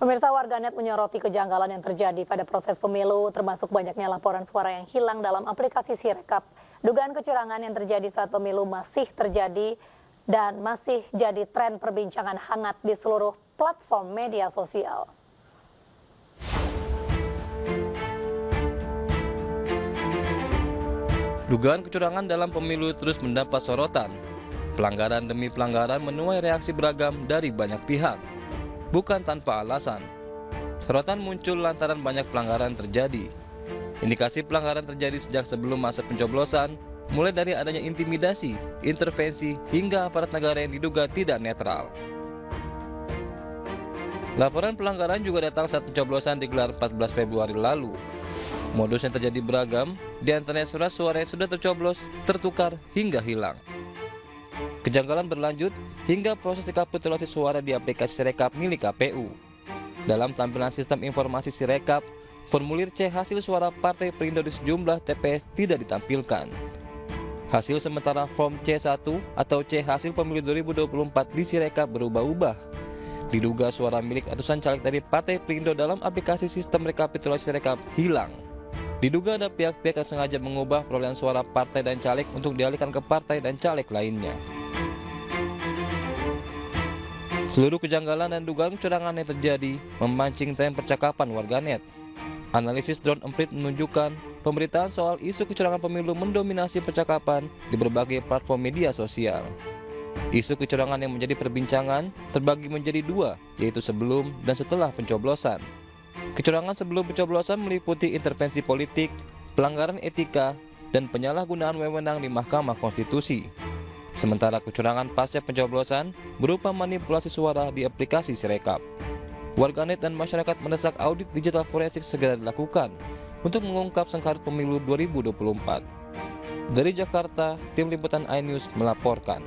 Pemirsa, warganet menyoroti kejanggalan yang terjadi pada proses pemilu, termasuk banyaknya laporan suara yang hilang dalam aplikasi Sirekap. Dugaan kecurangan yang terjadi saat pemilu masih terjadi dan masih jadi tren perbincangan hangat di seluruh platform media sosial. Dugaan kecurangan dalam pemilu terus mendapat sorotan. Pelanggaran demi pelanggaran menuai reaksi beragam dari banyak pihak. Bukan tanpa alasan. Sorotan muncul lantaran banyak pelanggaran terjadi. Indikasi pelanggaran terjadi sejak sebelum masa pencoblosan, mulai dari adanya intimidasi, intervensi, hingga aparat negara yang diduga tidak netral. Laporan pelanggaran juga datang saat pencoblosan digelar 14 Februari lalu. Modus yang terjadi beragam, di antaranya surat suara yang sudah tercoblos, tertukar, hingga hilang. Kejanggalan berlanjut hingga proses rekapitulasi suara di aplikasi Sirekap milik KPU. Dalam tampilan sistem informasi Sirekap, formulir C hasil suara Partai Perindo di sejumlah TPS tidak ditampilkan. Hasil sementara form C1 atau C hasil pemilu 2024 di Sirekap berubah-ubah. Diduga suara milik ratusan caleg dari Partai Perindo dalam aplikasi sistem rekapitulasi Sirekap hilang. Diduga ada pihak-pihak yang sengaja mengubah perolehan suara partai dan caleg untuk dialihkan ke partai dan caleg lainnya. Seluruh kejanggalan dan dugaan kecurangan yang terjadi memancing tren percakapan warganet. Analisis drone emprit menunjukkan pemberitaan soal isu kecurangan pemilu mendominasi percakapan di berbagai platform media sosial. Isu kecurangan yang menjadi perbincangan terbagi menjadi dua, yaitu sebelum dan setelah pencoblosan. Kecurangan sebelum pencoblosan meliputi intervensi politik, pelanggaran etika, dan penyalahgunaan wewenang di Mahkamah Konstitusi. Sementara kecurangan pasca pencoblosan berupa manipulasi suara di aplikasi Sirekap. Warganet dan masyarakat mendesak audit digital forensik segera dilakukan untuk mengungkap sengkarut pemilu 2024. Dari Jakarta, tim liputan iNews melaporkan.